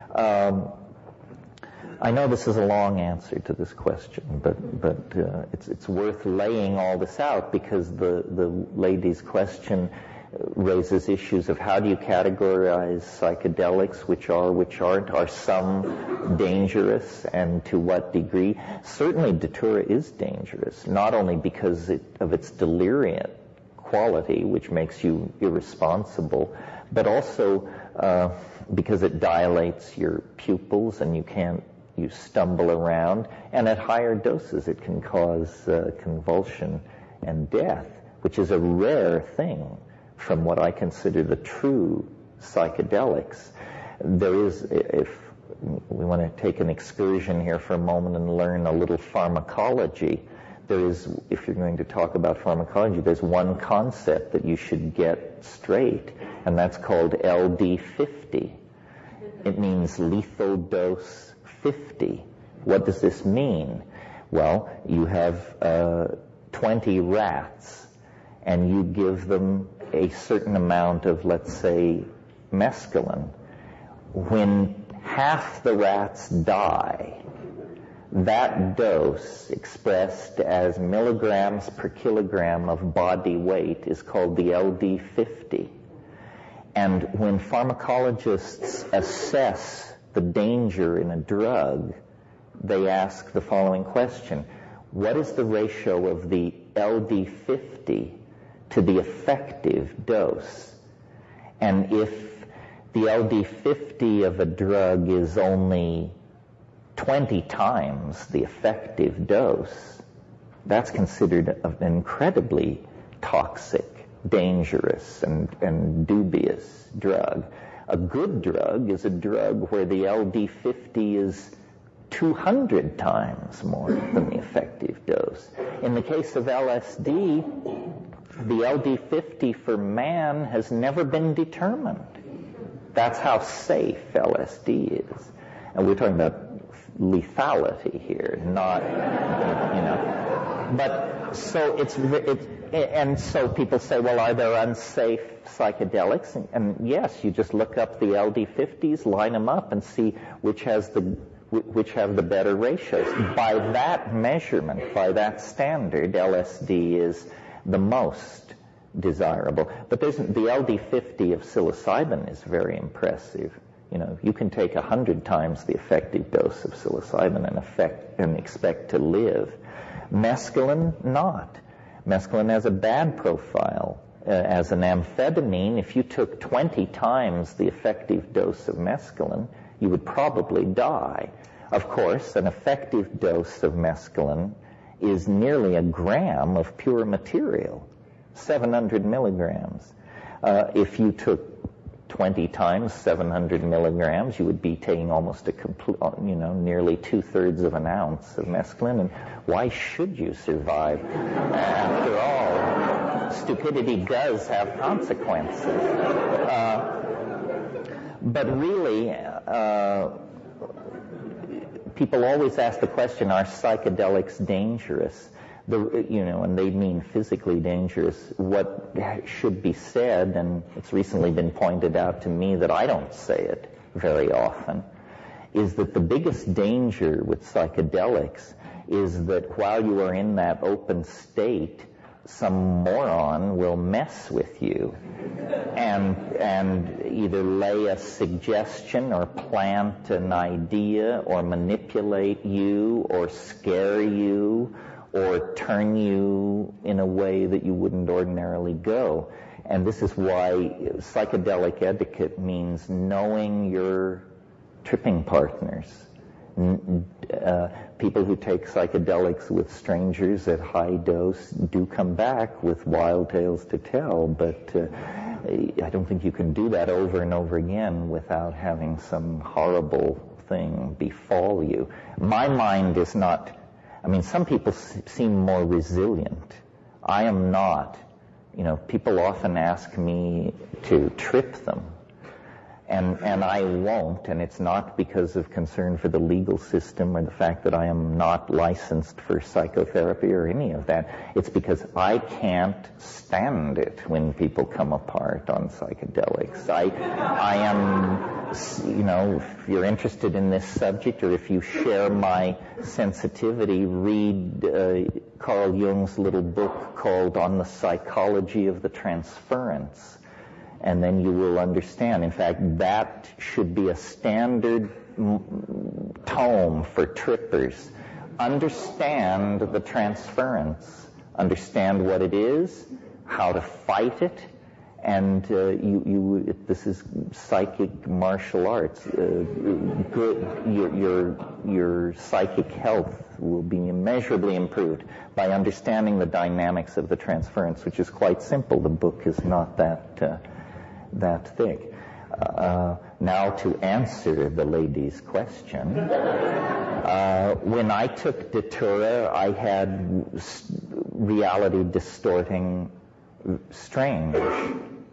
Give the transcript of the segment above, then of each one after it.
I know this is a long answer to this question, but it's worth laying all this out, because the lady's question raises issues of how do you categorize psychedelics, which aren't, are some dangerous, and to what degree. Certainly Datura is dangerous, not only because of its deliriant quality, which makes you irresponsible, but also because it dilates your pupils and you stumble around, and at higher doses it can cause convulsion and death, which is a rare thing from what I consider the true psychedelics. There is, if we want to take an excursion here for a moment and learn a little pharmacology, there is, if you're going to talk about pharmacology, there's one concept that you should get straight, and that's called LD50. It means lethal dose 50. What does this mean? Well, you have 20 rats, and you give them a certain amount of, let's say, mescaline. When half the rats die, that dose, expressed as milligrams per kilogram of body weight, is called the LD50. And when pharmacologists assess the danger in a drug, they ask the following question: what is the ratio of the LD50 to the effective dose? And if the LD50 of a drug is only 20 times the effective dose, that's considered an incredibly toxic, dangerous, and dubious drug. A good drug is a drug where the LD50 is 200 times more than the effective dose. In the case of LSD, the LD50 for man has never been determined. That's how safe LSD is. And we're talking about lethality here, not, But so and so people say, well, are there unsafe psychedelics? And yes, you just look up the LD50s, line them up, and see which have the better ratios. By that measurement, by that standard, LSD is the most desirable. But the LD50 of psilocybin is very impressive. You can take 100 times the effective dose of psilocybin and expect to live. Mescaline, not. Mescaline has a bad profile. As an amphetamine, if you took 20 times the effective dose of mescaline, you would probably die. Of course, an effective dose of mescaline is nearly a gram of pure material, 700 milligrams. If you took 20 times 700 milligrams, you would be taking almost a complete, nearly 2/3 of an ounce of mescaline. And why should you survive? After all, stupidity does have consequences. But really, people always ask the question, are psychedelics dangerous? And they mean physically dangerous. What should be said, and it's recently been pointed out to me that I don't say it very often, is that the biggest danger with psychedelics is that while you are in that open state, some moron will mess with you and either lay a suggestion or plant an idea or manipulate you or scare you or turn you in a way that you wouldn't ordinarily go. And this is why psychedelic etiquette means knowing your tripping partners. People who take psychedelics with strangers at high dose do come back with wild tales to tell, but I don't think you can do that over and over again without having some horrible thing befall you. My mind is not... some people seem more resilient. I am not. People often ask me to trip them. And I won't, and it's not because of concern for the legal system or the fact that I am not licensed for psychotherapy or any of that. It's because I can't stand it when people come apart on psychedelics. I am, if you're interested in this subject or if you share my sensitivity, read Carl Jung's little book called On the Psychology of the Transference. And then you will understand. In fact, that should be a standard tome for trippers. Understand the transference. Understand what it is, how to fight it, and this is psychic martial arts. Your psychic health will be immeasurably improved by understanding the dynamics of the transference, which is quite simple. The book is not that thick. Now to answer the lady's question, when I took Datura, I had reality distorting strange,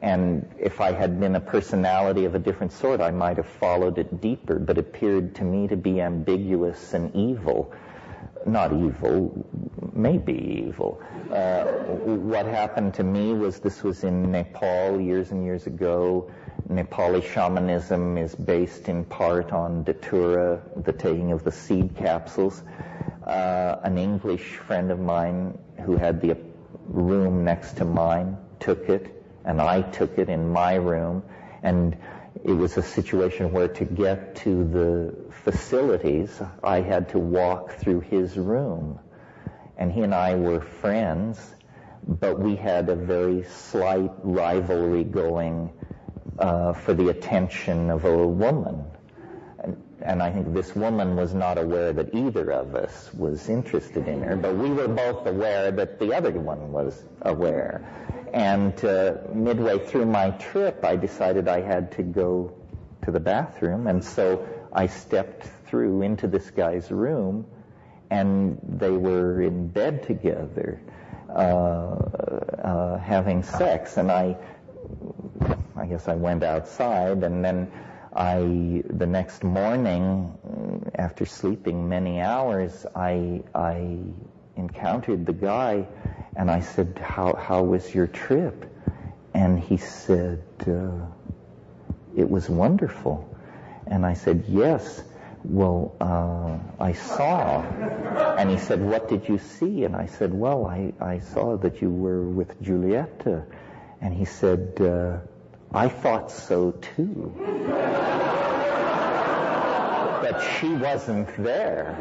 and if I had been a personality of a different sort, I might have followed it deeper, but it appeared to me to be ambiguous and evil. Not evil, maybe evil. What happened to me was, this was in Nepal years and years ago. Nepali shamanism is based in part on Datura, the taking of the seed capsules. An English friend of mine who had the room next to mine took it, and I took it in my room, and it was a situation where to get to the facilities, I had to walk through his room. And he and I were friends, but we had a very slight rivalry going for the attention of a woman. And I think this woman was not aware that either of us was interested in her, but we were both aware that the other one was aware. And midway through my trip, I decided I had to go to the bathroom, and so I stepped through into this guy's room, and they were in bed together, having sex. And I guess I went outside, and then the next morning, after sleeping many hours, I encountered the guy, and I said, how was your trip? And he said, it was wonderful. And I said, yes. Well, I saw. And he said, what did you see? And I said, well, I saw that you were with Julieta. And he said, I thought so too. But she wasn't there.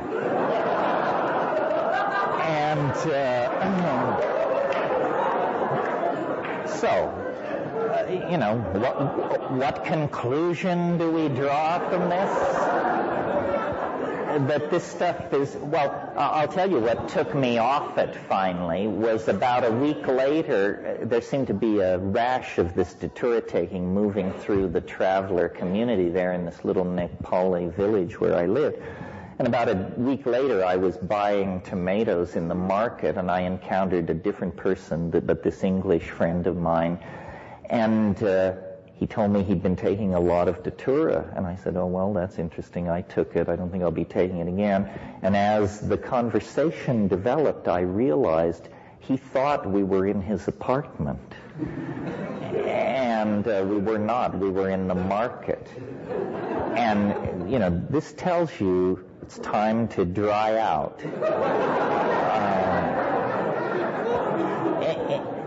And so, what conclusion do we draw from this? That this stuff is, well, I'll tell you what took me off it finally was about a week later, there seemed to be a rash of this Datura taking moving through the traveler community there in this little Nepali village where I lived. And about a week later, I was buying tomatoes in the market, and I encountered a different person, but this English friend of mine. And he told me he'd been taking a lot of Datura. And I said, oh, well, that's interesting. I took it. I don't think I'll be taking it again. And as the conversation developed, I realized he thought we were in his apartment. And we were not. We were in the market. And, this tells you it's time to dry out.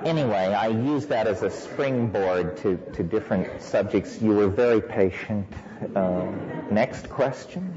Anyway, I use that as a springboard to different subjects. You were very patient. Next question.